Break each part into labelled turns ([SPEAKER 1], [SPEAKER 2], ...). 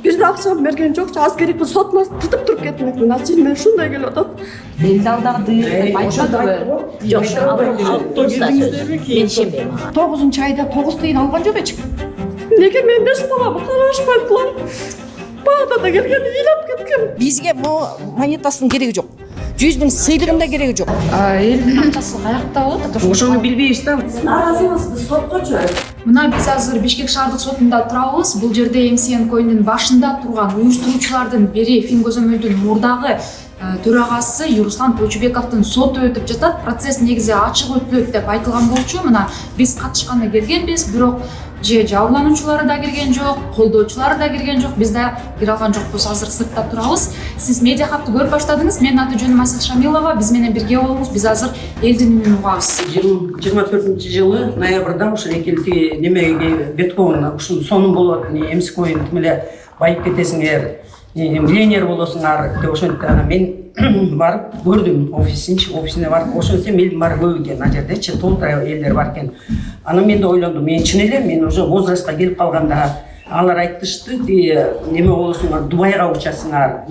[SPEAKER 1] бир да акча берген жок, аз керекпи сотуна тытып туруп кетмекмин. Ачын мен ушундай келип атат.
[SPEAKER 2] Элди алдагы деп айтпадыбы?
[SPEAKER 3] Жок, мен ишенбейм.
[SPEAKER 2] 9-айда 9 тыйын алган жок эч ким.
[SPEAKER 1] Неге мен беш баламы карашпайдылар? Багада да келген ыйлап кеткен.
[SPEAKER 3] Бизге могу монетасынын кереги жок. 100 000 сыйлыгын да кереги жок.
[SPEAKER 2] Элдин акчасы каякта болот?
[SPEAKER 4] Ошону билбейбиз да.
[SPEAKER 1] Наразыбыз соткочу.
[SPEAKER 2] Мына биз азыр Бишкек шаардык сотунда турабыз. Бул жерде МСН коюндун башында турган уюштуруучулардын бири Фин көзөмөлдүн мурдагы төрагасы Юруслан Тойчубековдун соту өтүп жатат. Процесс негизи ачык өтүлөт деп айтылган болчу. Мына биз катышканда келгенбиз, бирок же жабырлануучулары да кирген жок, колдоочулары да кирген жок, биз да кире алган жокпуз. Азыр сыртта турабыз. Сиз медиа хабты көрүп баштадыңыз. Менин аты жөнүм Асел Шамилова. Биз менен бирге болуңуз. Биз азыр элдин үнүн угабыз.
[SPEAKER 4] 24-жылы ноябрда ушул экелти немеге Бетховен ушул сонун болот, эмси коюн тимеле байып кетесиңер, миллионер болосуңар деп ошентип анан мен барып көрдүм офисине барып, ошентсе элдин баары көп экен, ал жердечи толтура элдер бар экен. Анан мен да ойлондум, мен чын эле мен уже возрастка келип калганда алар айтышты, неме болосуңар, Дубайга учасыңар,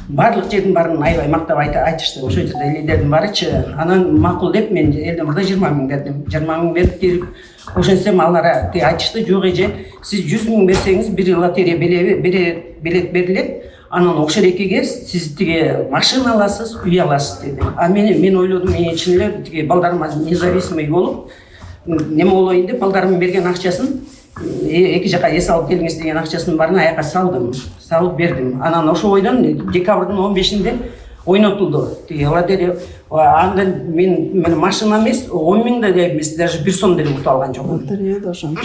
[SPEAKER 4] барлык жердин баарын аябай мактап айтышты. Ошол жерде элдердин баарычы. Анан макул деп мен элдин мурда 20 000 бердим. 20 000 берип келип, ошентсем алар айтышты, жок эже, сиз 100 000 берсеңиз бир лотерея билет берилет. Анан Окшерекеге сиз машина аласыз, үй аласыз деди. А мен ойлодум, мен чын эле балдарыма независимый болуп, неме болоюн деп балдарымдын берген акчасын эки жака эс алып келиңиз деген акчасын баарын аяка салып бердим. Анан ошо ойдон декабрдын 15-inde ойнотулду. Лотерея андан мен машина эмес, 10 000 да эмес, даже 1 сом деле утуп алган жокмун.
[SPEAKER 1] Лотереяда ошо.
[SPEAKER 4] 100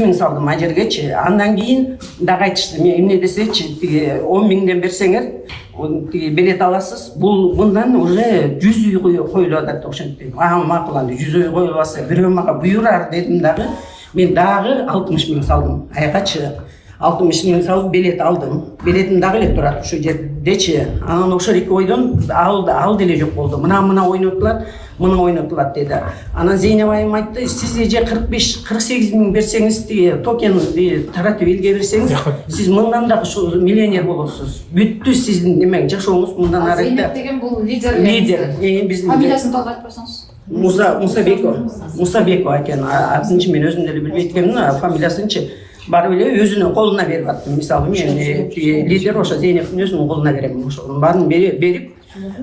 [SPEAKER 4] 000 салдым а жергечи. Андан кийин дагы айтышты, мен эмне десечи, 10 000ден берсеңер, билет аласыз. Бул мындан уже 100 үй коюлуп атат ошентип. Макул анда 100 үй коюлбаса, бирөө мага буйрар дедим дагы. Мен дагы 60 000 салдым. Аякачы 60 000 салып билет алдым. Билетим дагы эле турат ошо жердечи. Анан ошол эки ойдон ал деле жок болду. Мына ойнотулат деди. Анан Зейнеп айым айтты, сиз эже 45-48 000 берсеңиз, токен таратып элге берсеңиз, сиз мындан да миллионер болосуз. Бүттү сиздин немең жашооңуз мындан ары.
[SPEAKER 2] Зейнеп деген бул лидер.
[SPEAKER 4] Биздин
[SPEAKER 2] Фамилиясын толук айтпасаңыз.
[SPEAKER 4] Мусабекова экен. Атынчы мен өзүм деле билбейт экенмин, фамилиясынчы. Барып эле өзүнүн колуна берип аттым. Мисалы мен лидер ошо Зейнептин өзүнүн колуна берем. Ошонун баарын берип,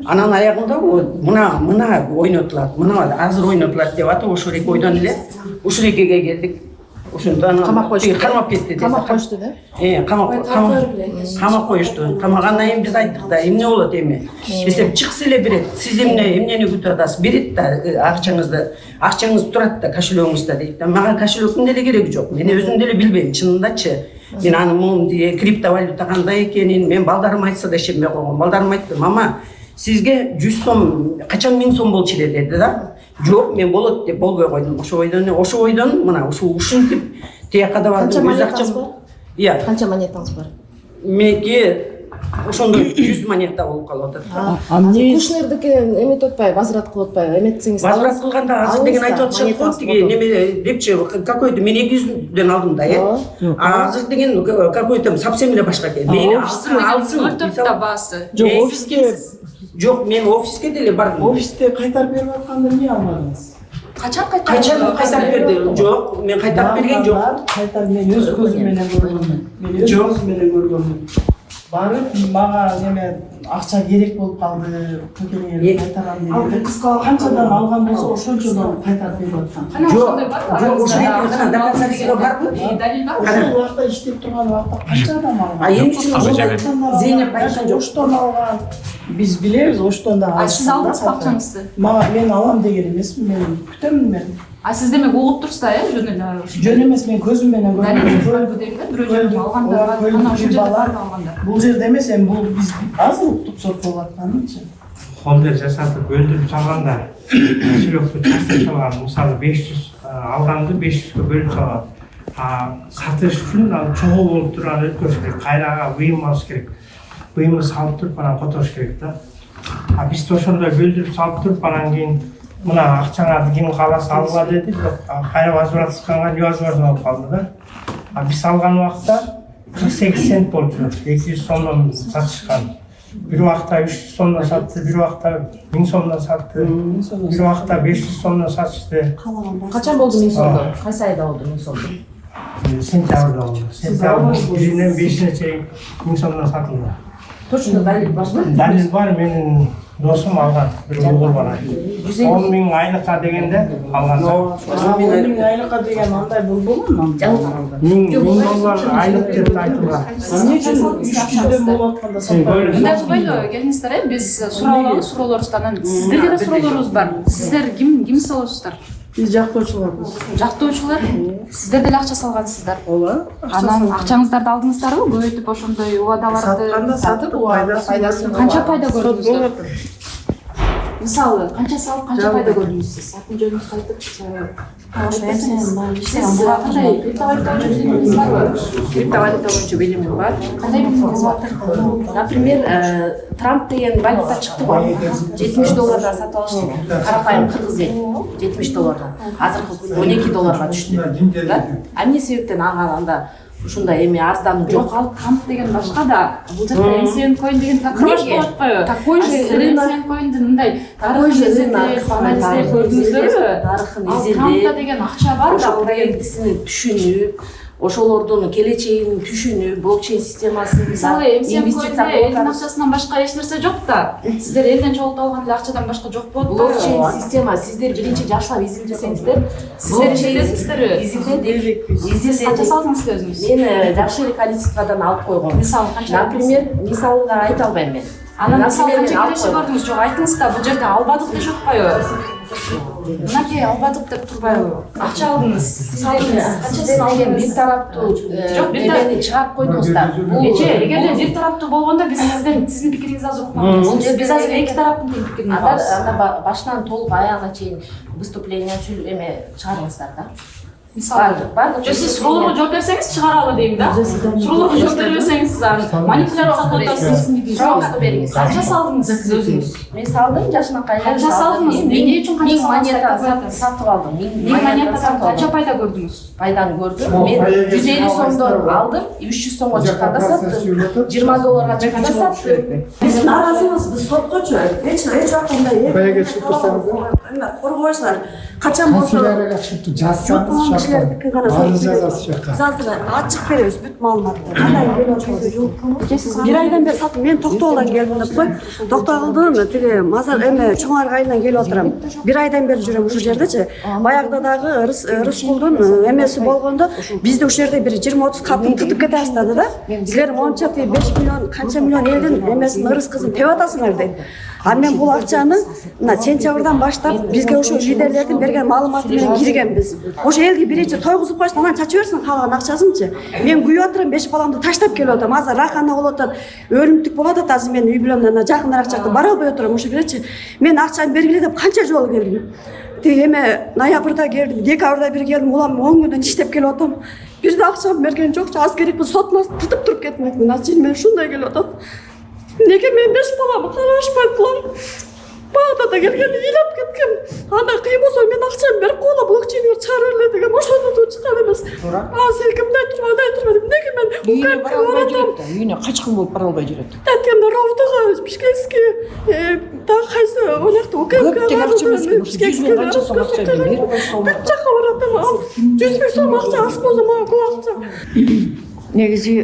[SPEAKER 4] анан аягында мына ойнотулат, мына азыр ойнотулат деп атып, ошол эки ойдон эле ушул экиге келдик. Ошондо анан камап кетти.
[SPEAKER 3] Камап коюшту да?
[SPEAKER 4] Камап коюшту. Камагандан кийин биз айттык да, эмне болот эми? Десем, чыкса эле берет. Сиз эмнени күтүп атасыз? Берет да акчаңыз турат да кошелегиңизде дейт да. Мага кошелектин деле кереги жок. Мен өзүм деле билбейм, чынындачы. Мен анын криптовалюта кандай экенин мен балдарым айтса да ишенбей койгом. Балдарым айтты, мама, сизге 100 сом, качан 1000 сом болчу эле деди да. Жок, мен болот деп болбой койдум. Ошо ойдон мына ушинтип тияка да бардым. Өз акчам. Иә.
[SPEAKER 3] Канча монетаңыз бар?
[SPEAKER 4] Меники ошондо 100 монета болуп калып атат.
[SPEAKER 3] Кушнердики эметип атпайбы, возврат кылып атпайбы? Эметсеңиз
[SPEAKER 4] возврат кылганда азыр деген айтып атышат го, неме депчи, какой-то мен 200ден алдым да, а азыр деген какой-то совсем эле башка экен. Мени алсын.
[SPEAKER 2] Баасы.
[SPEAKER 4] Жок, мен офиске деле бардым.
[SPEAKER 5] Офисте кайтарып берип атканда эмне алмадыңыз?
[SPEAKER 2] Качан
[SPEAKER 4] кайтарып берди? Жок, мен кайтарып берген жок.
[SPEAKER 5] Кайтарып мен өз көзүм менен көргөмүн. Барып мага неме акча керек болуп калды, токенерди кайтарам деп. Канчадан алган болсо ошончодон кайтарып берип аткан.
[SPEAKER 4] Жок, ошол доказательство барбы?
[SPEAKER 5] Ошол убакта иштеп турган убакта канча адам алган?
[SPEAKER 4] А эми Зейнеп айткан жок.
[SPEAKER 5] Оштон алган. Биз билебиз, оштон да.
[SPEAKER 2] Сиз алдыңыз акчаңызды?
[SPEAKER 5] Мага мен алам деген эмесмин, мен күтөмүн мен.
[SPEAKER 2] Сиз демек угуп турсуз да, жөн эле?
[SPEAKER 5] Жөн эмес, мен көзүм менен көрдүм.
[SPEAKER 2] Бирөө жерден алганда, анан ошол жерде алганда.
[SPEAKER 5] Бул жерде эмес, эми бул биз азыр уктуп сот болуп атканычы.
[SPEAKER 6] Холдер жасатып өлтүрүп салганда, кошелекту чачып салган, мисалы 500 алганды 500гө бөлүп салган. Сатыш үчүн чогуу болуп турган өткөрүш керек, кайрага буюм алыш керек. Буюмду салып туруп анан которуш керек да. Биз ошондой бөлдүрүп салып туруп анан кийин мына акчаңарды ким кааласа алгыла деди, бирок кайра возврат кылганга невозможно болуп калды да. Биз алган убакта 48 цент болчу. 200 сомдон сатышкан. Bir убакта 300 сомдон сатты, bir убакта 1000 сомдон сатты, bir убакта 500 сомдон сатышты.
[SPEAKER 3] Качан болду 1000 сомдон? Кайсы айда болду 1000 сомдон?
[SPEAKER 6] Сентябрда болду. Сентябрдын 1-нен 5-ине чейин 1000 сомдон сатылды.
[SPEAKER 3] Точно далил барбы?
[SPEAKER 6] Далил бар, менин досум алган, бир угул бар. 10 000 айлыкка дегенде алган.
[SPEAKER 5] 10 000 айлыкка деген андай болбогон.
[SPEAKER 6] 1000 доллар айлык деп айтылган.
[SPEAKER 5] Эмне үчүн 300дөн болуп атканда сатпайбыз?
[SPEAKER 2] Мындай кылбайлы, келиңиздер, биз сурап алалы суроолорубузду. Анан сиздерге да суроолорубуз бар. Сиздер ким саласыздар?
[SPEAKER 5] Биз жактоочуларбыз.
[SPEAKER 2] Жактоочулар? Сиздер деле акча салгансыздар.
[SPEAKER 5] Ооба.
[SPEAKER 2] Анан акчаңыздарды алдыңыздарбы? Көбөйтүп ошондой убадаларды
[SPEAKER 5] сатып пайдасын
[SPEAKER 2] канча пайда көрдүңүздөр? Мисалы, канча салып, канча пайда көрдүңүз сиз? Атын жөнүңүздү айтып, сиз кандай криптовалюта билимиңиз барбы?
[SPEAKER 1] Криптовалюта боюнча билимим бар.
[SPEAKER 2] Кандай билимиңиз бар?
[SPEAKER 1] Например, Трамп деген валюта чыкты ғой. $70 сатып алышты. Карапайым кыргыз ел. $70. Азыркы күндө 12 долларга түштү. Да? Эмне себептен анда ушундай эми арзданып
[SPEAKER 2] Жок, ал Трамп деген башка да. Бул жерде MCN coin деген такрош болуп атпайбы?
[SPEAKER 1] Такой же
[SPEAKER 2] MCN coin'дин мындай
[SPEAKER 1] такой же рынок
[SPEAKER 2] анализдеп көрдүңүздөрбү?
[SPEAKER 1] нарыхын
[SPEAKER 2] Ал Трампта
[SPEAKER 1] изилдеп,
[SPEAKER 2] деген акча бар
[SPEAKER 1] ошол
[SPEAKER 2] да.
[SPEAKER 1] проектисин түшүнүп, ошолордун келечегин түшүнүп, блокчейн системасын
[SPEAKER 2] Мисалы, MCN coin'де элдин акчасынан башка эч нерсе жок да. Сиздер элден чогултуп алган эле акчадан башка жок болот.
[SPEAKER 1] блокчейн система сиздер биринчи жакшылап изилдесеңиздер,
[SPEAKER 2] Сиздер изилдедиңиздерби?
[SPEAKER 1] изилдедик.
[SPEAKER 2] Сиз канча салдыңыз өзүңүз?
[SPEAKER 1] Мен жакшы эле количестводан алып койгом.
[SPEAKER 2] Мисалы канча?
[SPEAKER 1] Например, мисалды айта албайм мен.
[SPEAKER 2] Анан мисалы
[SPEAKER 1] Например,
[SPEAKER 2] канча
[SPEAKER 1] мен
[SPEAKER 2] киреше
[SPEAKER 1] алып
[SPEAKER 2] көрдүңүз? Жок, айтыңыз да, бул жерде албадык деп жатпайбы? Мынакей албадык деп турбайбы? Акча алдыңыз, салдыңыз, канчасын
[SPEAKER 1] деген
[SPEAKER 2] алдыңыз?
[SPEAKER 1] бир тараптуу
[SPEAKER 2] Жок, бир
[SPEAKER 1] эмени чыгарып койдуңуздар.
[SPEAKER 2] Эгерде бир тараптуу болгондо биз сиздин пикириңизди азыр укмакчыбыз. Биз азыр эки тараптын тең пикирин угабыз.
[SPEAKER 1] Анда башынан толук аягына чейин выступление чыгарыңыздар да.
[SPEAKER 2] Мисалы, жок, сиз суроолорго жооп берсеңиз чыгаралы дейм да. Суроолорго жооп бербесеңиз сиз манипуляция кылып атасыз.
[SPEAKER 1] Суроңузду бериңиз.
[SPEAKER 2] Канча салдыңыз сиз өзүңүз?
[SPEAKER 1] Мен салдым, жашынакай эле
[SPEAKER 2] Канча салдыңыз? Эмне үчүн канча
[SPEAKER 1] монета сатып алдым.
[SPEAKER 2] 1000 монетадан канча пайда көрдүңүз?
[SPEAKER 1] Пайданы көрдүм. Мен 150 сомдон алдым, 300 сомго чыкканда саттым. $20 чыкканда саттым.
[SPEAKER 7] Биз наразыбыз, биз сотко чыгып, эч убакта
[SPEAKER 8] Баягы чыгып турсаңыз,
[SPEAKER 7] коргоочулар качан болсо
[SPEAKER 8] чыктı, жазсаңыз арыз жазасыз жака.
[SPEAKER 7] азыр ачык беребиз бүт маалыматты. Кандай бир айдан бери сатып, мен Токтогулдан келдим деп кой. Токтогулдун тиги Мазар эме Чоңар айынан келип отурам. Бир айдан бери жүрөм ушул жердечи. Баягыда дагы Рыскулдун эмеси болгондо бизде ушул жерде бир 20-30 катын тытып кете баштады да. Силер монча 5 миллион, канча миллион элдин эмесин ырыс кызын теп атасыңар дейт. А мен бул акчаны мына сентябрдан баштап бизге ошо лидерлердин берген маалыматы менен киргенбиз. Ошо элге биринчи тойгузуп коюшту, анан чачып берсин калган акчасынчы. Мен күйүп атырам, 5 баламды таштап келип атам. Азыр ракана болуп атат, өлүмтүк болуп атат. Азыр мен үй бүлөмдөн жакыныраак жакта бара албай отурам. Ошо керечи. Мен акчаны бергиле деп канча жолу келдим. Тиги эме ноябрда келдим, декабрда бир келдим, улам 10 күндөн иштеп келип атам. Бир да акчамды берген жокчу, аз керекпи сотуна тутуп туруп кетмекмин. Азыр мен ушундай келип атат. Неге мен 5 баламы карашпайдылар? Багада келгенде ыйлап кеткем. Анда кыйын болсо мен акчамды берип койгула, блокчейнге чыгарып эле деген. Ошондо да чыккан эмес. Силкимдей турбайм. Неге мен
[SPEAKER 3] Үйүнө бара албай жүрөт да, үйүнө качкын болуп бара албай жүрөт.
[SPEAKER 7] Эткенде Ровдого, Бишкекский, дагы кайсы онакта
[SPEAKER 3] Көптөн акча эмес, 100 миң канча сом акча берип койсоң.
[SPEAKER 7] Жакка баратам, 100 миң сом акча аз болсо мага көп акча.
[SPEAKER 3] Негизи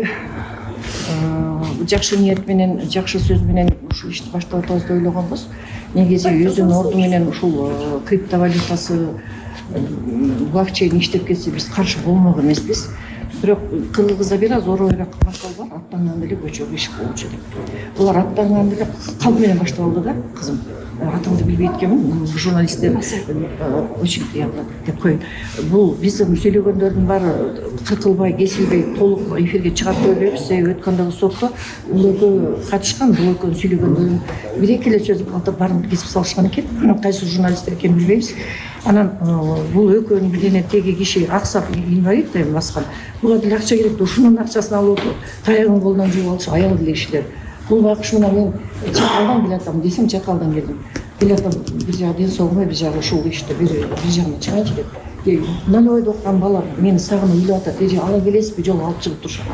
[SPEAKER 3] жакшы ниет менен, жакшы сөз менен ушул ишти баштап атабыз деп ойлогонбуз. Негизи өзүнүн орду менен ушул криптовалютасы блокчейн иштеп кетсе биз каршы болмок эмеспиз. Бирок кыргызда бир аз оройраак макал бар, аттанган эле көчөгө ишик болчу деп. Булар аттанган эле калп менен баштап алды да, кызым. Атыңды билбей эткенмин, журналисттер очень приятно деп коет. Бул биздин сүйлөгөндөрдүн баары кыркылбай, кесилбей, толук эфирге чыгат деп ойлойбуз. Өткөндөгү сотто бул экөө катышкан, бул экөөнүн сүйлөгөндөрүн бир-эки эле сөз калтырып баарын кесип салышкан экен. Кайсы журналисттер экенин билбейбиз. Анан бул экөөнүн бирдене теги киши аксап инвалид да баскан. Буга деле акча керек, ушунун акчасын алып отуруп, таягын колунан жууп алыш аябай деле кишилер. Бул байкуш менен мен чакалдан келатам десем, чакалдан келдим. Келатам, бир жагы ден соолугума, бир жагы ушул иште бир жагына чыгайынчы деп. нолевойдо окуган бала мени сагынып үйлөп атат, эже ала келесизби жок алып чыгып турушат.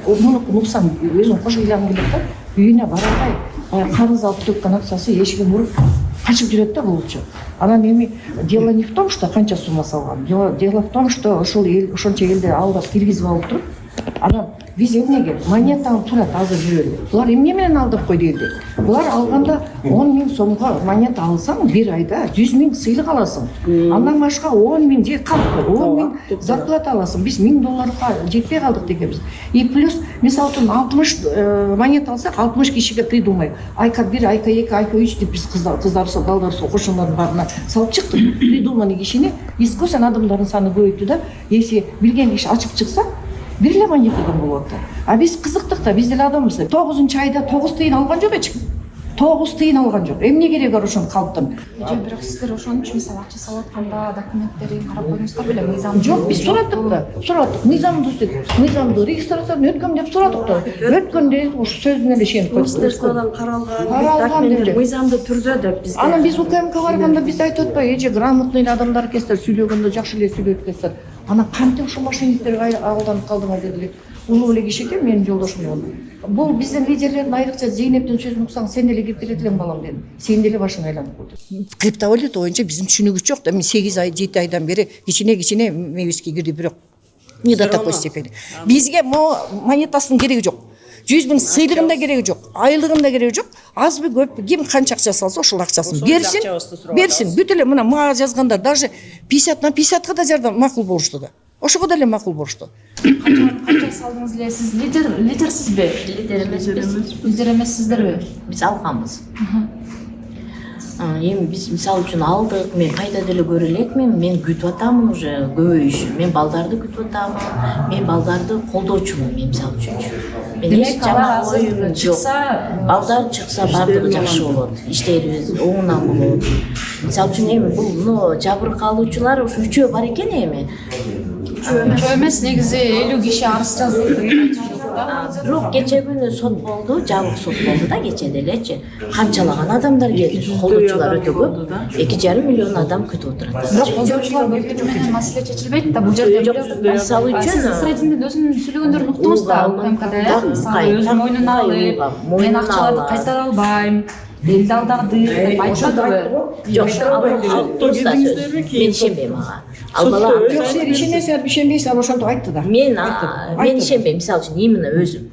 [SPEAKER 3] Мунукун уксам өзүм кош ыйлангым келет да, үйүнө бара албай, баягы карыз алып төккөн акчасы эшигин уруп качып жүрөт да болчу. Анан эми дело не в том, что канча сумма салган. Дело в том, что ошол эл ошончо элди алдап киргизип алып туруп, анан биз эмнеге монетаны турат азыр жүрөлү. Булар эмне менен алдап койду элди? Булар алганда 10 000 сомго монета алсаң, бир айда 100 000 сыйлык аласың. Андан башка 10 000 же калп 10 000 зарплата аласың. Биз $1000 жетпей калдык дегенбиз. И плюс мисалы үчүн 60 монета алсак, 60 кишиге придумай. Айка 1, айка 2, айка 3 деп биз кыздарсы, балдарсы, окушуңардын баарына салып чыктык. Придуманный кишини искусен адамдардын саны көбөйттү да. Если билген киши ачып чыкса, бир эле монетадан болот да. А биз кызыктык да, биз деле адамбыз. 9-айда 9 тыйын алган жок эч ким. 9 тыйын алган жок. Эмне кереги бар ошону калптын?
[SPEAKER 2] Бирок сиздер ошончу мисалы акча салып атканда документтерин карап койдуңуздар беле, мыйзам?
[SPEAKER 3] Жок, биз сураттык да. Сураттык. Мыйзамды регистрациядан өткөм деп сурадык да. Өткөндө ушу сөз менен ишенип койдук.
[SPEAKER 7] Министерстводон каралган, мыйзамдуу түрдө деп бизге.
[SPEAKER 3] Анан биз УКМКга барганда биз айтып атпайбы, эже грамотный адамдар экенсиздер, сүйлөгөндө жакшы эле сүйлөйт экенсиздер. Анан кантип ушул мошенниктерге алданып калдыңар дедилер. Улуу эле киши экен, менин жолдошум болду. Бул биздин лидерлердин айрыкча Зейнептин сөзүн уксаң, сен деле кирип келет элең балам дедим. Сен деле башың айланып калды. Криптовалюта боюнча биздин түшүнүгүбүз жок да. Мен 8 ай, 7 айдан бери кичине мебиске кирди, бирок не до такой степени. Бизге монетасынын кереги жок. 100 000 сыйлыгын да кереги жок, айлыгын да кереги жок. Азбы көппү ким канча акча салса ошол акчасын берсин. Бүт эле мына мага жазгандар даже 50 на 50 да жардам макул болушту да. Ошого деле макул болушту.
[SPEAKER 2] Канча салдыңыз эле? Сиз лидерсизби? Лидер эмессиздерби?
[SPEAKER 9] Биз алганбыз. Эми биз мисалы үчүн алдык, мен пайда деле көрө элекмин, мен күтүп атамын уже көбөйүшүн. Мен балдарды күтүп атамын, мен балдарды колдоочумун, мен мисалы үчүн. Мен эч жаман оюм жок. Балдар чыкса бардыгы жакшы болот. Иштерибиз оңунан болот. Мисалы үчүн эми бул жабыркалуучулар ушу 3 бар экен эми.
[SPEAKER 2] Үчөө эмес, негизи 50 киши арыз жазды.
[SPEAKER 9] Бирок кече күнү сот болду, жабык сот болду да кече делечи. Канчалаган адамдар келди, колдоочулар өтө көп. 2,5 миллион адам күтүп отурат.
[SPEAKER 2] Бирок колдоочулар көптүгү менен маселе чечилбейт да. Бул жерде
[SPEAKER 9] мисалы үчүн
[SPEAKER 2] Срединдин өзүнүн сүйлөгөндөрүн уктуңуз да, УКМКда. Өзү мойнуна алып, мен акчаларды кайтара албайм, элди алдадык деп айтпадыбы?
[SPEAKER 9] Жок, мен ишенбейм ага. Ал бала
[SPEAKER 3] Жок, сен ишенесиң, ишенбейсиң, ошентип айтты да.
[SPEAKER 9] Мен ишенбейм, мисалы үчүн именно өзүм.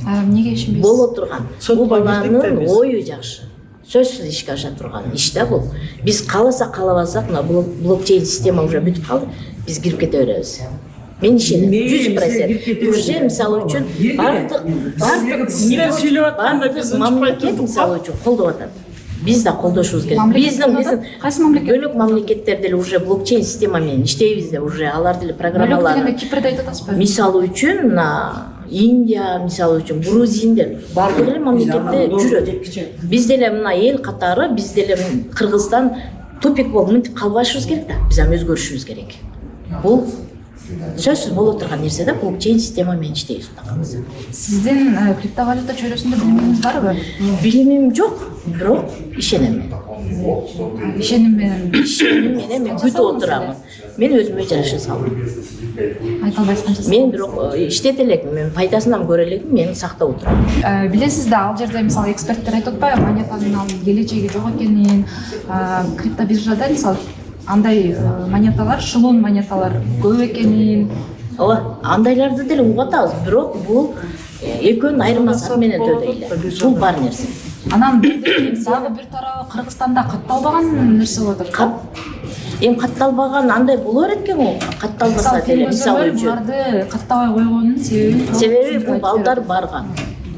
[SPEAKER 2] Эмнеге ишенбейсиз?
[SPEAKER 9] Боло турган. Бул баланын ою жакшы. Сөзсүз ишке аша турган иш да бул. Биз кааласак каалабасак, мына блокчейн система уже бүтүп калды. Биз кирип кете беребиз. Мен ишенем 100%. Уже мисалы үчүн бардык мамлекет мисалы үчүн колдоп атат. Биз да колдошубуз керек. Биздин
[SPEAKER 2] кайсы мамлекет?
[SPEAKER 9] бөлөк мамлекеттер деле уже блокчейн система менен иштейбиз да, уже алар деле программалар.
[SPEAKER 2] Бөлөк Кипрде айтып атасызбы?
[SPEAKER 9] Мисалы үчүн Индия, мисалы үчүн грузиндер бардык эле мамлекетте жүрөт. Биз деле мына эл катары, биз деле Кыргызстан тупик болуп мынтип калбашыбыз керек да. Биз ам өзгөрүшүбүз керек. Бул сөзсүз боло турган нерсе да, блокчейн система менен иштейбиз.
[SPEAKER 2] Сиздин криптовалюта чөйрөсүндө билимиңиз барбы?
[SPEAKER 9] Билимим жок, бирок ишенем.
[SPEAKER 2] Ишеним менен
[SPEAKER 9] Мен күтүп отурамын. Мен өзүмө жараша салдым.
[SPEAKER 2] айта албайсыз канчасы?
[SPEAKER 9] Мен бирок иштете элекмин, мен пайдасынан көрө элекмин, мени сактап отурам.
[SPEAKER 2] Билесиз да, ал жерде мисалы эксперттер айтып атпайбы, монетанын келечеги жок экенин, криптобиржада мисалы андай монеталар, шылуун монеталар көп экенин.
[SPEAKER 9] Ооба, андайларды деле угуп атабыз, бирок бул экөөнүн айырмасы менен төдө эле. Бул бар нерсе.
[SPEAKER 2] Анан дагы бир тарабы Кыргызстанда катталбаган нерсе болот.
[SPEAKER 9] Эми катталбаган андай боло берет экен го. Катталбаса деле мисалы үчүн.
[SPEAKER 2] Буларды каттабай койгонунун
[SPEAKER 9] себеби бул балдар барган.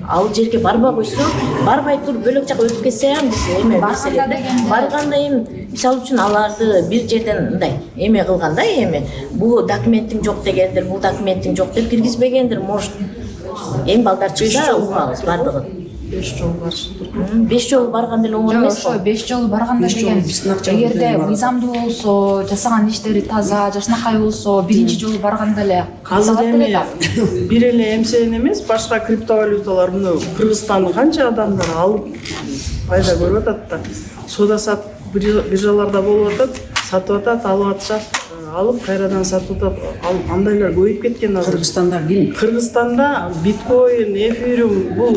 [SPEAKER 9] Ал жерге барбай койсо, барбай туруп бөлөк жака өтүп кетсе ham эме маселе. Барганда эми мисалы үчүн аларды бир жерден мындай эме кылганда эми бул документиң жок дегендер, бул документиң жок деп киргизбегендир, может. Эми балдар чыкса угабыз бардыгын.
[SPEAKER 7] 5 жолу барышып.
[SPEAKER 9] 5 жолу барган деле оңой эмес.
[SPEAKER 2] Ошо 5 жолу барганда деген эгерде мыйзамдуу болсо, жасаган иштери таза, жакшынакай болсо, биринчи жолу барганда эле
[SPEAKER 5] Азыр эми бир эле эмсенин эмес, башка криптовалюталар мына Кыргызстандын канча адамдар алып пайда көрүп атат да. Соода сат биржаларда болуп атат, сатып атат, алып атышат. алып кайрадан сатууда андайлар көбөйүп кеткен азыр.
[SPEAKER 4] Кыргызстанда ким?
[SPEAKER 5] Кыргызстанда биткоин, эфириум бул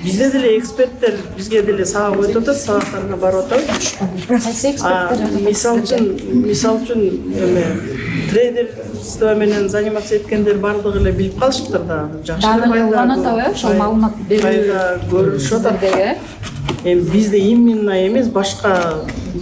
[SPEAKER 5] бизде деле эксперттер бизге деле сабак өтүп атат, сабактарына барып атабыз.
[SPEAKER 2] Кайсы эксперттер?
[SPEAKER 5] Мисал үчүн эме трейдерство менен заниматься эткендер бардыгы эле билип калышыптыр да. Жакшы
[SPEAKER 2] Дагы уланат атабы, ошол маалымат
[SPEAKER 5] пайда көрүшүп атат. Эми бизде именно эмес, башка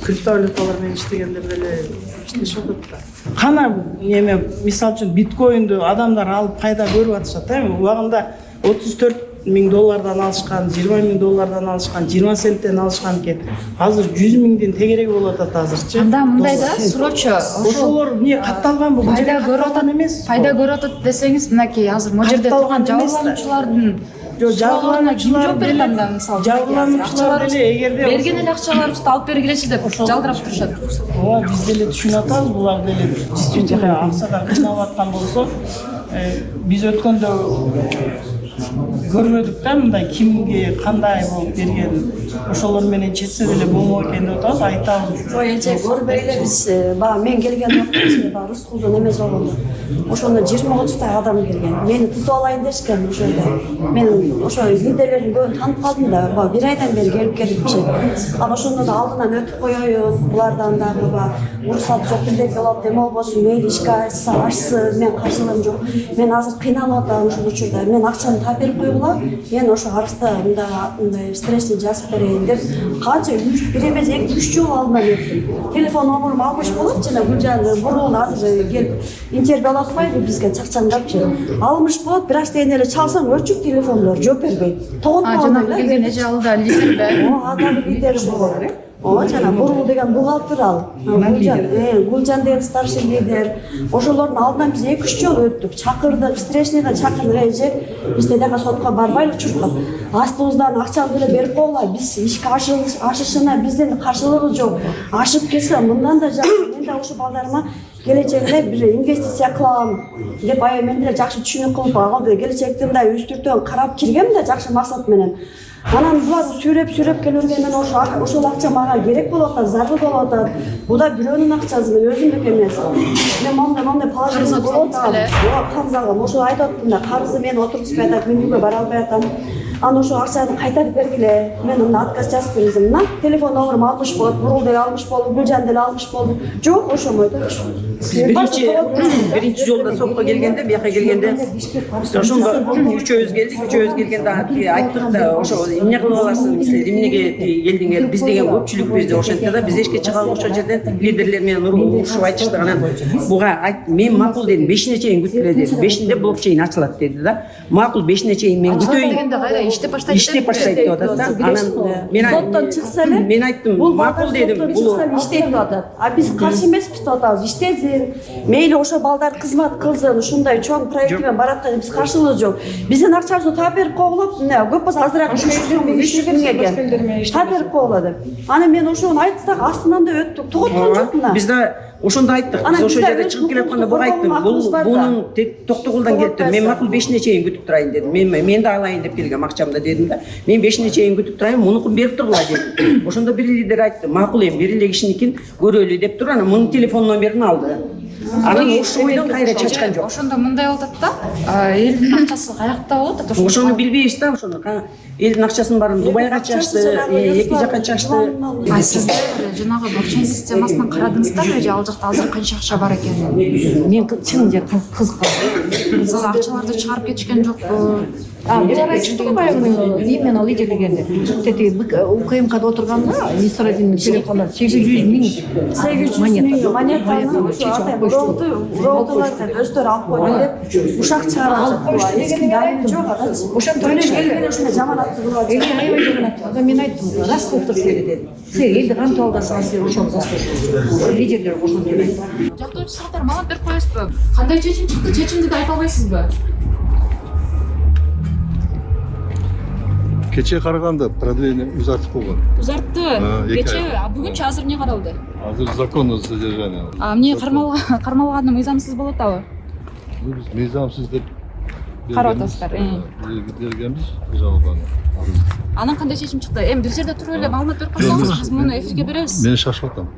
[SPEAKER 5] криптовалюталар менен иштегендер деле иштешип атат да. Кана эме мисал үчүн биткоинду адамдар алып пайда көрүп атышат. Эми убагында $34,000 алышкан, $20,000 алышкан, 20 центтен алышкан экен. Азыр 100,000 тегереги болуп атат азырчы.
[SPEAKER 2] Анда мындай да, сурочу.
[SPEAKER 5] Ошолор эмне катталган бул?
[SPEAKER 2] Пайда көрүп атат эмес. Пайда көрүп атат десеңиз, мынакей азыр могу жерде турган жабырлануучулардын
[SPEAKER 5] жабырлануучулар деле эгерде
[SPEAKER 2] берген эле акчаларыбызды алып бергилечи деп жалдырап турушат.
[SPEAKER 5] Ооба, биз деле түшүнүп атабыз, булар деле действительно акчадан кыйналып аткан болсо, биз өткөндө көрмөдүк да мындай кимге кандай болуп берген, ошолор менен чечсе деле болмок экен деп атабыз, айтабыз.
[SPEAKER 7] Жок, эже көрбөй эле биз баягы мен келген убакта баягы Рыскулдун эмеси болгондо ошондо 20-30 адам келген. Мени тутуп алайын дешкен ошондо. Мен ошо лидерлердин көбүн таанып калдым да, баягы 1 айдан бери келип кетипчи. Ал ошондо да алдынан өтүп коеюн, булардан дагы баягы уруксат жок бирдеке болот, эме болбосун, мейли ишке ашсын, мен каршылыгым жок. Мен азыр кыйналып атам ушул учурда. Мен акчаны таап берип койгула, мен ошо арыста мындай стрессти жазып берейин деп канча бир эмес 2-3 жолу алдынан өттүм. Телефон номурумду албаш болот жана Гүлжан бурун азыр келип интервью алып атпайбы бизге чакчаңдапчы. Алмыш болот, бирок дегенде эле чалсаң өчүк телефондор жооп бербейт. Тогонуп
[SPEAKER 2] Жана келген эже алда лидер да.
[SPEAKER 7] Адам лидер болот. Ооба, жана бурул деген бухгалтер ал. Гүлжан деген старший лидер. Ошолордун алдынан биз 2-3 жолу өттүк. Чакырдык, встречныйга чакырдык эже. Бизде дагы сотко барбайлык чуркап. Астыбыздан акчаны деле берип койгула. Биз ишке ашышына биздин каршылыгыбыз жок. Ашып келсе мындан да жакшы. Мен да ошо балдарыма келечегине бир инвестиция кылам деп мен деле жакшы түшүнүк кылып алды. Келечекти мындай үстүртөн карап киргем да жакшы максат менен. Анан булар сүрөп келөргөн мен ошол акча мага керек болуп атат, зарыл болуп атат. Бул да бирөөнүн акчасы, мен өзүмдүк эмес. Мен мондай положение болуп атат. Ооба, карыз алгам. Ошо айтып аттым да, карызы мен отургузбай атат, мен үйгө бара албай атам. Аны ошо акчаны кайтарып бергиле. Мен мына отказ жазып бердим. Мына телефон номурум алmış болот, бурул деле алmış болду, Гүлжан деле алmış болду. Жок, ошомой да.
[SPEAKER 4] Биринчи жолдо сотко келгенде, бияка келгенде ошондо үчөөбүз келгенде айттык да, ошо эмне кылып аласың, силер эмнеге келдиңер, биз деген көпчүлүкпүз деп ошентти да, биз эшикке чыгабы ошол жерден лидерлер менен урушуп айтышты. Анан буга мен макул дедим, 5-ине чейин күткүлө дедим, 5-inde блокчейн ачылат деди да. Макул 5-ине чейин мен күтөйүн. Иштеп баштайт деп атат да. Анан
[SPEAKER 7] соттон чыкса эле
[SPEAKER 4] мен айттым, макул дедим, бул
[SPEAKER 7] иштейт деп атат. А биз каршы эмеспиз деп атабыз. Иштесин, мейли ошо балдар кызмат кылсын, ушундай чоң проект менен бараткан биз каршылыгыбыз жок. Биздин акчабызды таап берип койгула, көп болсо азыраак 300 миң экен. Таап берип койгула деп. Анан мен ошону айтсак астынан да өттүк. Тоготкон жок мына.
[SPEAKER 4] Биз да ошондо айттык. Биз ошол жерде чыгып келатканда буга айттым. Бунун Токтогулдан келиптир. Мен макул 5-ине чейин күтүп турайын дедим. Мен да алайын деп келгем акчамды дедим да. Мен 5-ине чейин күтүп турайын, мунукун берип тургула дедим. Ошондо бир лидер айтты, макул эми бир эле кишиникин көрөлү деп туруп, анан мунун телефон номерин алды. Анан ошол ойдон кайра чачкан жок.
[SPEAKER 2] Ошондо мындай болуп атат да, элдин акчасы каякта болот да.
[SPEAKER 4] Ошону билбейбиз да, ошону. Элдин акчасын баарын Дубайга чачты, эки жака чачты.
[SPEAKER 2] А сиздер жанагы блокчейн системасынан карадыңыздарбы же ал жакта азыр канча акча бар экенин?
[SPEAKER 3] Мен чын эле кызыккан.
[SPEAKER 2] Сиз акчаларды чыгарып кетишкен жокпу?
[SPEAKER 3] Бир айтышты баягы именно лидер дегенде. Тети УКМКда отурганда Мисрадин телефонда 800 миң монета роутулардан
[SPEAKER 7] өздөрү алып койду деп ушак чыгарып алып эски дайыны жок атат.
[SPEAKER 3] ошентип
[SPEAKER 7] эле ушундай жаманатты кылып
[SPEAKER 3] аябай мен айттым, рас болуптур силер дедим. Силер элди кантип алдасаңар силер ошону заслуживаете. Лидерлер ошентип айтты.
[SPEAKER 2] Жактоочу сурактар маалымат берип коесузбу? Кандай чечим чыкты? Чечимди да айта албайсызбы?
[SPEAKER 10] Кече караганда продление узартып койгон.
[SPEAKER 2] Узартты. Кече, а бүгүнчү азыр эмне каралды?
[SPEAKER 10] Азыр законное содержание.
[SPEAKER 2] А эмне кармалганы мыйзамсыз болуп атабы?
[SPEAKER 10] Биз мыйзамсыз деп
[SPEAKER 2] Карап атасыздар.
[SPEAKER 10] Бергенбиз жалобаны.
[SPEAKER 2] Анан кандай чечим чыкты? Эми бир жерде туруп эле маалымат берип койсоңуз, биз муну эфирге беребиз.
[SPEAKER 10] Мен шашып атам.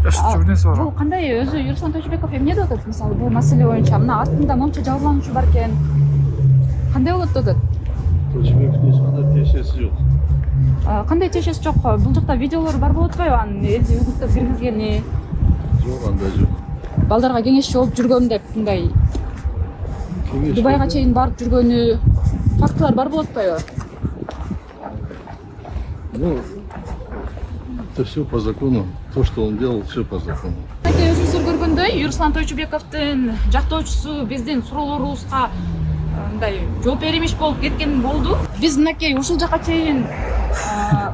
[SPEAKER 11] жашап жүргөн нерсе бар.
[SPEAKER 2] Бул кандай өзү Юруслан Тойчубеков эмне деп атат? Мисалы бул маселе боюнча мына артында монча жабырлануучу бар экен. Кандай болот деп атат?
[SPEAKER 10] Тойчубековдун эч кандай тиешеси жок.
[SPEAKER 2] Кандай тиешеси жок? Бул жакта видеолор бар болуп атпайбы? Анын элди үгүттөп киргизгени,
[SPEAKER 10] Жок, андай жок.
[SPEAKER 2] балдарга кеңешчи болуп жүргөн деп мындай Дубайга чейин барып жүргөнү фактылар бар болуп атпайбы?
[SPEAKER 10] Ну, это все по закону. То, что он делал, все по закону.
[SPEAKER 2] Өзүңүздөр көргөндөй Юруслан Тойчубековдун жактоочусу биздин суроолорубузга мындай жооп беремиш болуп кеткен болду. Биз мынакей ушул жака чейин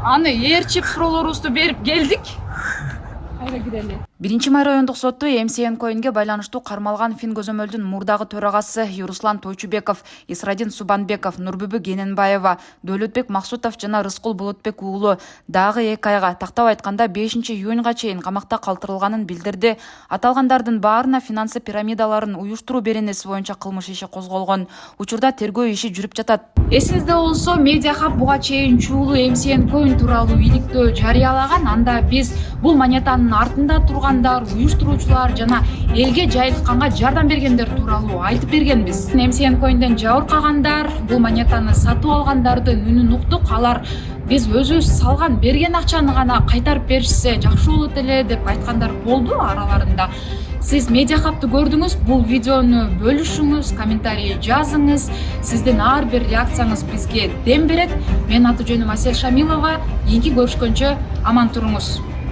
[SPEAKER 2] аны ээрчип суроолорубузду берип келдик. Кайра кирели. 1-май райондук соту МСН коинге байланыштуу кармалган Фин көзөмөлдүн мурдагы төрагасы Юруслан Тойчубеков, Исрадин Субанбеков, Нурбүбү Кененбаева, Дөөлөтбек Максутов жана Рыскул Болотбек уулу дагы 2 айга, тактап айтканда 5-июнга чейин камакта калтырылганын билдирди. Аталгандардын баарына финансы пирамидаларын уюштуруу беренеси боюнча кылмыш иши козголгон. Учурда тергөө иши жүрүп жатат. Эсиңизде болсо, Media Hub буга чейин чуулуу МСН коин тууралуу иликтөө жарыялаган. Анда биз бул монетанын артында турган уюштуруучулар жана элге жайылтканга жардам бергендер тууралуу айтып бергенбиз. МСН коинден жабыркагандар, бул монетаны сатып алгандардын үнүн уктук. Алар биз өзүбүз салган берген акчаны гана кайтарып беришсе жакшы болот эле деп айткандар болду араларында. Сиз Media Hub'ты көрдүңүз, бул видеону бөлүшүңүз, комментарий жазыңыз. Сиздин ар бир реакцияңыз бизге дем берет. Мен аты жөнүм Асель Шамилова. Кийинки көрүшкөнчө аман туруңуз.